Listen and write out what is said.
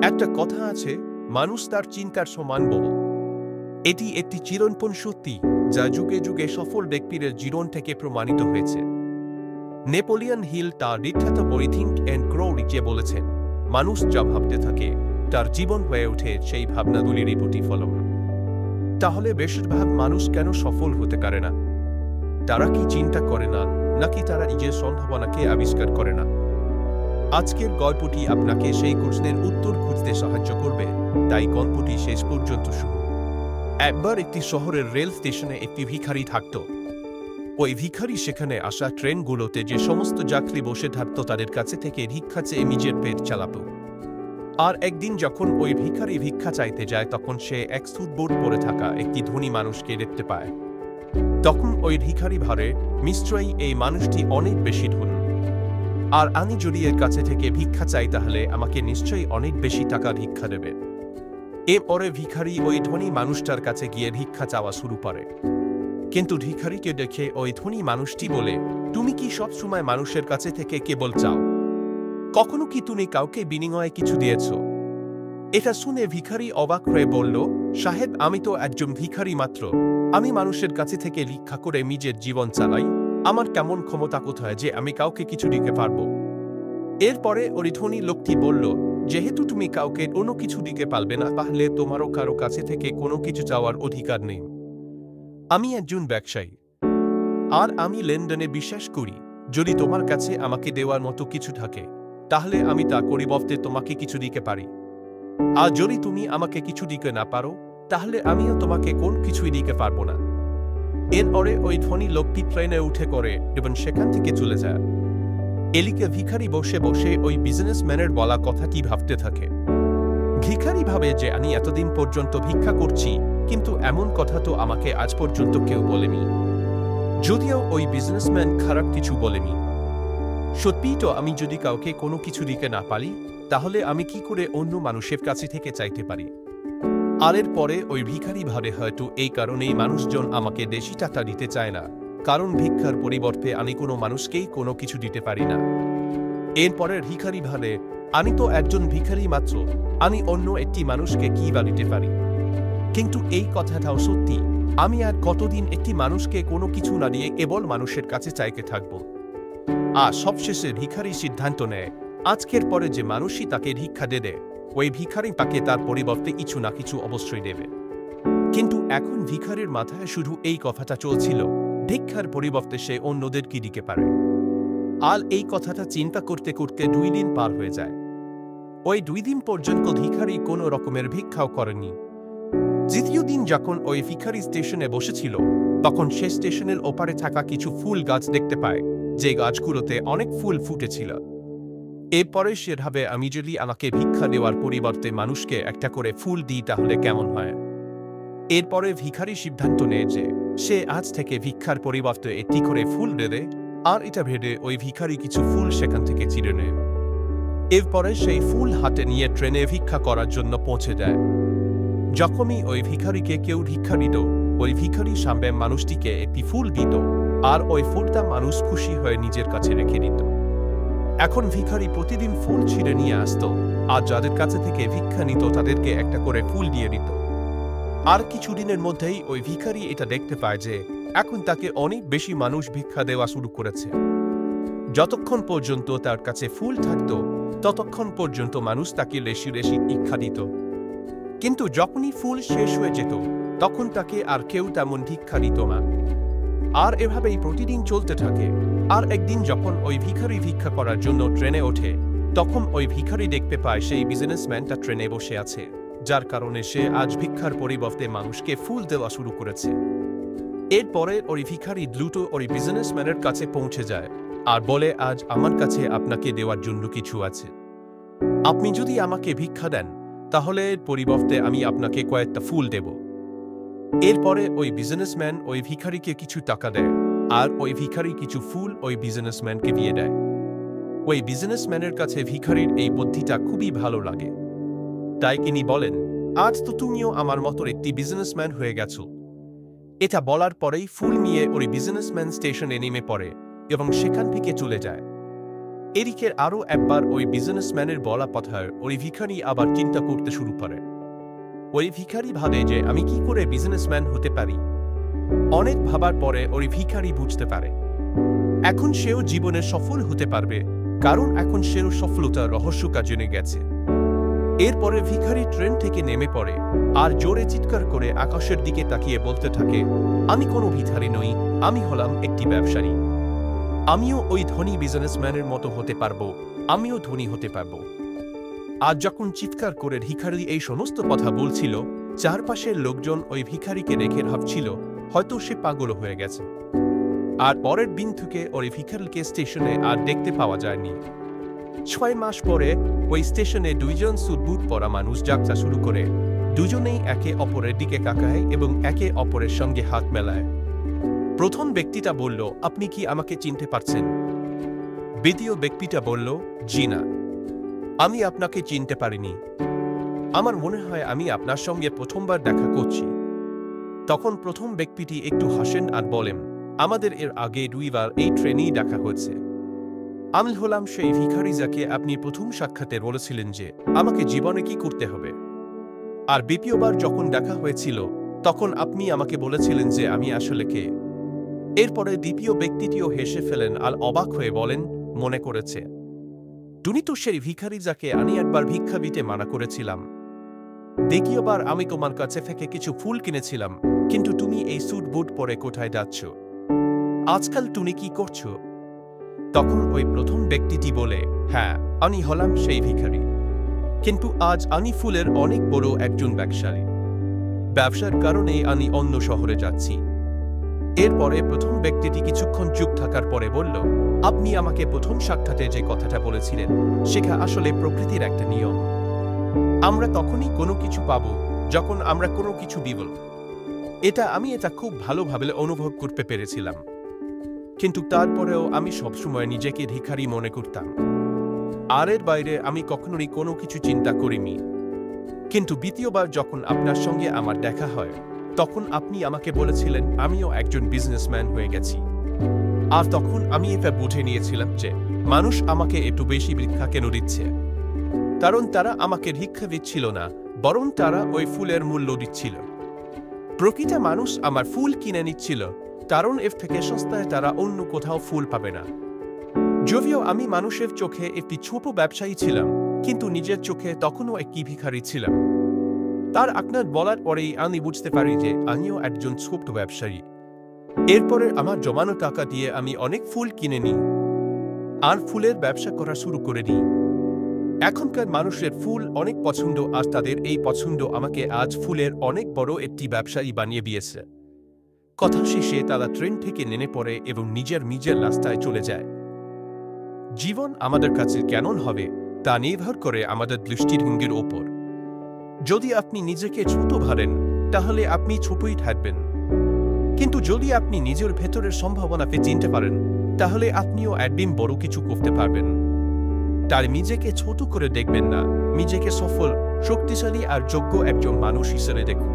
একটা কথা আছে, মানুষ তার চিন্তার সমান বল। এটি একটি চিরন্তন সত্যি যা যুগে যুগে সফল ব্যক্তিদের জীবন থেকে প্রমাণিত হয়েছে। নেপোলিয়ন হিল তার বিখ্যাত বই থিঙ্ক অ্যান্ড গ্রো রিচে বলেছেন, মানুষ যা ভাবতে থাকে তার জীবন হয়ে ওঠে সেই ভাবনাগুলিরই প্রতিফলন। তাহলে বেশিরভাগ মানুষ কেন সফল হতে পারে না? তারা কি চিন্তা করে না, নাকি তারা নিজের সম্ভাবনাকে আবিষ্কার করে না? আজকের গল্পটি আপনাকে সেই প্রশ্নের উত্তর খুঁজতে সাহায্য করবে, তাই গল্পটি শেষ পর্যন্ত শুনুন। একবার একটি শহরের রেল স্টেশনে একটি ভিখারি থাকত। ওই ভিখারি সেখানে আসা ট্রেনগুলোতে যে সমস্ত যাত্রী বসে থাকত তাদের কাছে থেকে ভিক্ষা চেয়ে নিজের পেট চালাত। আর একদিন যখন ওই ভিখারি ভিক্ষা চাইতে যায়, তখন সে এক সুটবোর্ড পরে থাকা একটি ধনী মানুষকে দেখতে পায়। তখন ওই ভিখারি ভাবে, নিশ্চয়ই এই মানুষটি অনেক বেশি ধনী, আর আমি যদি এর কাছে থেকে ভিক্ষা চাই তাহলে আমাকে নিশ্চয়ই অনেক বেশি টাকা ভিক্ষা দেবে। এরপরে ভিখারি ওই ধনী মানুষটার কাছে গিয়ে ভিক্ষা চাওয়া শুরু করে। কিন্তু ভিখারিকে দেখে ওই ধনী মানুষটি বলে, তুমি কি সব সময় মানুষের কাছে থেকে কেবল চাও? কখনো কি তুমি কাউকে বিনিময়ে কিছু দিয়েছ? এটা শুনে ভিখারি অবাক হয়ে বলল, সাহেব, আমি তো একজন ভিখারি মাত্র। আমি মানুষের কাছে থেকে ভিক্ষা করে নিজের জীবন চালাই। আমার কেমন ক্ষমতা কোথায় যে আমি কাউকে কিছু দিতে পারবো? এরপরে ওই ধনী লোকটি বলল, যেহেতু তুমি কাউকে কোনো কিছু দিতে পারবে না, তাহলে তোমারও কারো কাছে থেকে কোনো কিছু চাওয়ার অধিকার নেই। আমি একজন ব্যবসায়ী, আর আমি লেনদেনে বিশ্বাস করি। যদি তোমার কাছে আমাকে দেওয়ার মতো কিছু থাকে, তাহলে আমি তা পরিবর্তে তোমাকে কিছু দিতে পারি। আর যদি তুমি আমাকে কিছু দিতে না পারো, তাহলে আমিও তোমাকে কোন কিছুই দিতে পারবো না। এরপরে ওই ধনী লোকটি ট্রেনে উঠে করে এবং সেখান থেকে চলে যায়। এলিকে ভিখারি বসে বসে ওই বিজনেসম্যানের বলা কথাটি ভাবতে থাকে। ভিখারি ভাবে যে আমি এতদিন পর্যন্ত ভিক্ষা করছি, কিন্তু এমন কথা তো আমাকে আজ পর্যন্ত কেউ বলেনি। যদিও ওই বিজনেসম্যান খারাপ কিছু বলেনি। সত্যিই তো আমি যদি কাউকে কোনো কিছু দিতে না পারি, তাহলে আমি কি করে অন্য মানুষের কাছে থেকে চাইতে পারি? আর এরপরে ওই ভিখারি ভাবে, হয়তো এই কারণেই মানুষজন আমাকে বেশি টাকা দিতে চায় না, কারণ ভিক্ষার পরিবর্তে আমি কোনো মানুষকেই কোনো কিছু দিতে পারি না। এরপরে ভিখারি ভাবে, আমি তো একজন ভিখারি মাত্র, আমি অন্য একটি মানুষকে কি বা দিতে পারি? কিন্তু এই কথাটাও সত্যি, আমি আর কতদিন একটি মানুষকে কোনো কিছু না দিয়ে কেবল মানুষের কাছে চাইতে থাকব? আর সবশেষে ভিখারি সিদ্ধান্ত নেয়, আজকের পরে যে মানুষই তাকে ভিক্ষা দেবে, ওই ভিখারি তাকে তার পরিবর্তে কিছু না কিছু অবশ্যই দেবে। কিন্তু এখন ভিখারির মাথায় শুধু এই কথাটা চলছিল, ভিক্ষার পরিবর্তে সে অন্যদের কি দিতে পারে। আর এই কথাটা চিন্তা করতে করতে 2 দিন পার হয়ে যায়। ওই 2 দিন পর্যন্ত ভিখারি কোনো রকমের ভিক্ষাও করেনি। দ্বিতীয় দিন যখন ওই ভিখারি স্টেশনে বসেছিল, তখন সে স্টেশনের ওপারে থাকা কিছু ফুল গাছ দেখতে পায়, যে গাছগুলোতে অনেক ফুল ফুটেছিল। এরপরে সে ভাবে, আমি যদি আমাকে ভিক্ষা দেওয়ার পরিবর্তে মানুষকে একটা করে ফুল দিই তাহলে কেমন হয়? এরপরে ভিখারি সিদ্ধান্ত নেয় যে সে আজ থেকে ভিক্ষার পরিবর্তে একটি করে ফুল দেবে, আর এটা ভেবে ওই ভিখারি কিছু ফুল সেখান থেকে ছিঁড়ে নেয়। এরপরে সেই ফুল হাতে নিয়ে ট্রেনে ভিক্ষা করার জন্য পৌঁছে দেয়। যখনই ওই ভিখারিকে কেউ ভিক্ষা দিত, ওই ভিখারি সামনে মানুষটিকে একটি ফুল দিত, আর ওই ফুলটা মানুষ খুশি হয়ে নিজের কাছে রেখে দিত। এখন ভিখারি প্রতিদিন ফুল ছিঁড়ে নিয়ে আসত, আর যাদের কাছে থেকে ভিক্ষা নিত তাদেরকে একটা করে ফুল দিয়ে দিত। আর কিছুদিনের মধ্যেই ওই ভিখারি এটা দেখতে পায় যে এখন তাকে অনেক বেশি মানুষ ভিক্ষা দেওয়া শুরু করেছে। যতক্ষণ পর্যন্ত তার কাছে ফুল থাকত, ততক্ষণ পর্যন্ত মানুষ তাকে বেশি বেশি ভিক্ষা দিত। কিন্তু যখনই ফুল শেষ হয়ে যেত, তখন তাকে আর কেউ তেমন ভিক্ষা দিত না। আর এভাবেই প্রতিদিন চলতে থাকে। আর একদিন যখন ওই ভিখারি ভিক্ষা করার জন্য ট্রেনে ওঠে, তখন ওই ভিখারি দেখতে পায় সেই বিজনেসম্যানটা ট্রেনে বসে আছে, যার কারণে সে আজ ভিক্ষার পরিবর্তে মানুষকে ফুল দেওয়া শুরু করেছে। এরপরে ওই ভিখারি দ্রুত ওই বিজনেসম্যানের কাছে পৌঁছে যায় আর বলে, আজ আমার কাছে আপনাকে দেওয়ার জন্য কিছু আছে। আপনি যদি আমাকে ভিক্ষা দেন, তাহলে পরিবর্তে আমি আপনাকে কয়েকটা ফুল দেব। এরপরে ওই বিজনেসম্যান ওই ভিখারিকে কিছু টাকা দেয়, আর ওই ভিখারি কিছু ফুল ওই বিজনেসম্যানকে দিয়ে দেয়। ওই বিজনেসম্যানের কাছে ভিখারির এই বুদ্ধিটা খুবই ভালো লাগে, তাই তিনি বলেন, আজ তো তুমিও আমার মতো একটি বিজনেসম্যান হয়ে গেছো। এটা বলার পরেই ফুল নিয়ে ওই বিজনেসম্যান স্টেশনে নেমে পড়ে এবং সেখান থেকে চলে যায়। এদিকে আরও একবার ওই বিজনেসম্যানের বলা কথায় ওই ভিখারি আবার চিন্তা করতে শুরু করে। ওই ভিখারি ভাবে যে আমি কি করে বিজনেসম্যান হতে পারি। অনেক ভাবার পরে ওই ভিখারি বুঝতে পারে এখন সেও জীবনে সফল হতে পারবে, কারণ এখন সেও সফলতার রহস্যটা জেনে গেছে। এরপরে ভিখারি ট্রেন থেকে নেমে পড়ে আর জোরে চিৎকার করে আকাশের দিকে তাকিয়ে বলতে থাকে, আমি কোনো ভিখারি নই, আমি হলাম একটি ব্যবসায়ী। আমিও ওই ধনী বিজনেসম্যানের মতো হতে পারবো, আমিও ধনী হতে পারবো। আজ যখন চিৎকার করে ভিখারি এই সমস্ত কথা বলছিল, চারপাশের লোকজন ওই ভিখারিকে দেখে ভাবছিল হয়তো সে পাগল হয়ে গেছে। আর পরের দিন থেকে ওই ভিখারিকে স্টেশনে আর দেখতে পাওয়া যায়নি। 6 মাস পরে ওই স্টেশনে দুইজন স্যুট বুট পরা মানুষ যাত্রা শুরু করে। দুজনেই একে অপরের দিকে তাকায় এবং একে অপরের সঙ্গে হাত মেলায়। প্রথম ব্যক্তিটা বলল, আপনি কি আমাকে চিনতে পারছেন? দ্বিতীয় ব্যক্তিটা বলল, জি না, আমি আপনাকে চিনতে পারিনি। আমার মনে হয় আমি আপনার সঙ্গে প্রথমবার দেখা করছি। তখন প্রথম ব্যক্তিটি একটু হাসেন আর বলেন, আমাদের এর আগে 2 বার এই ট্রেনেই দেখা হয়েছে। আমি হলাম সেই ভিখারি যাকে আপনি প্রথম সাক্ষাতে বলেছিলেন যে আমাকে জীবনে কি করতে হবে। আর দ্বিতীয়বার যখন দেখা হয়েছিল তখন আপনি আমাকে বলেছিলেন যে আমি আসলে কে। এরপরে দ্বিতীয় ব্যক্তিটিও হেসে ফেলেন আর অবাক হয়ে বলেন, মনে করেছে, তুমি তো সেই ভিখারি যাকে আমি একবার ভিক্ষা দিতে মানা করেছিলাম। দ্বিতীয়বার আমি তোমার কাছে থেকে কিছু ফুল কিনেছিলাম, কিন্তু তুমি এই স্যুট বুট পরে কোথায় যাচ্ছ? আজকাল তুমি কি করছো? তখন ওই প্রথম ব্যক্তিটি বলে, হ্যাঁ, আমি হলাম সেই ভিখারি, কিন্তু আজ আমি ফুলের অনেক বড় একজন ব্যবসায়ী। ব্যবসার কারণেই আমি অন্য শহরে যাচ্ছি। এরপরে প্রথম ব্যক্তিটি কিছুক্ষণ চুপ থাকার পরে বলল, আপনি আমাকে প্রথম সাক্ষাতে যে কথাটা বলেছিলেন সেটা আসলে প্রকৃতির একটা নিয়ম। আমরা তখনই কোনো কিছু পাব যখন আমরা কোনো কিছু দিব। এটা খুব ভালোভাবে অনুভব করতে পেরেছিলাম, কিন্তু তারপরেও আমি সবসময় নিজেকে ভিখারি মনে করতাম। আর এর বাইরে আমি কখনোই কোনো কিছু চিন্তা করিনি। কিন্তু দ্বিতীয়বার যখন আপনার সঙ্গে আমার দেখা হয় তখন আপনি আমাকে বলেছিলেন আমিও একজন বিজনেসম্যান হয়ে গেছি। আর তখন আমি এটা বুঝে নিয়েছিলাম যে মানুষ আমাকে একটু বেশি ভিক্ষা কেন দিচ্ছে, কারণ তারা আমাকে ভিক্ষা দিচ্ছিল না, বরং তারা ওই ফুলের মূল্য দিচ্ছিল। প্রকৃত মানুষ আমার ফুল কিনে নিচ্ছিল, কারণ এর থেকে সস্তায় তারা অন্য কোথাও ফুল পাবে না। যদিও আমি মানুষের চোখে একটি ছোট ব্যবসায়ী ছিলাম, কিন্তু নিজের চোখে তখনও একটি ভিখারি ছিলাম। তার আপনার বলার পরেই আমি বুঝতে পারি যে আমিও একজন ছোট ব্যবসায়ী। এরপরে আমার জমানো টাকা দিয়ে আমি অনেক ফুল কিনে নিই আর ফুলের ব্যবসা করা শুরু করে দিই। এখনকার মানুষের ফুল অনেক পছন্দ, আর তাদের এই পছন্দ আমাকে আজ ফুলের অনেক বড় একটি ব্যবসায়ী বানিয়ে দিয়েছে। কথা শেষে তারা ট্রেন থেকে নেমে পড়ে এবং নিজের রাস্তায় চলে যায়। জীবন আমাদের কাছে কেমন হবে তা নির্ভর করে আমাদের দৃষ্টিভঙ্গির ওপর। যদি আপনি নিজেকে ছোট ভাবেন তাহলে আপনি ছোটই থাকবেন, কিন্তু যদি আপনি নিজের ভেতরের সম্ভাবনাকে চিনতে পারেন তাহলে আপনিও একদিন বড় কিছু করতে পারবেন। তার নিজেকে ছোট করে দেখবেন না, নিজেকে সফল, শক্তিশালী আর যোগ্য একজন মানুষ হিসেবে দেখুন।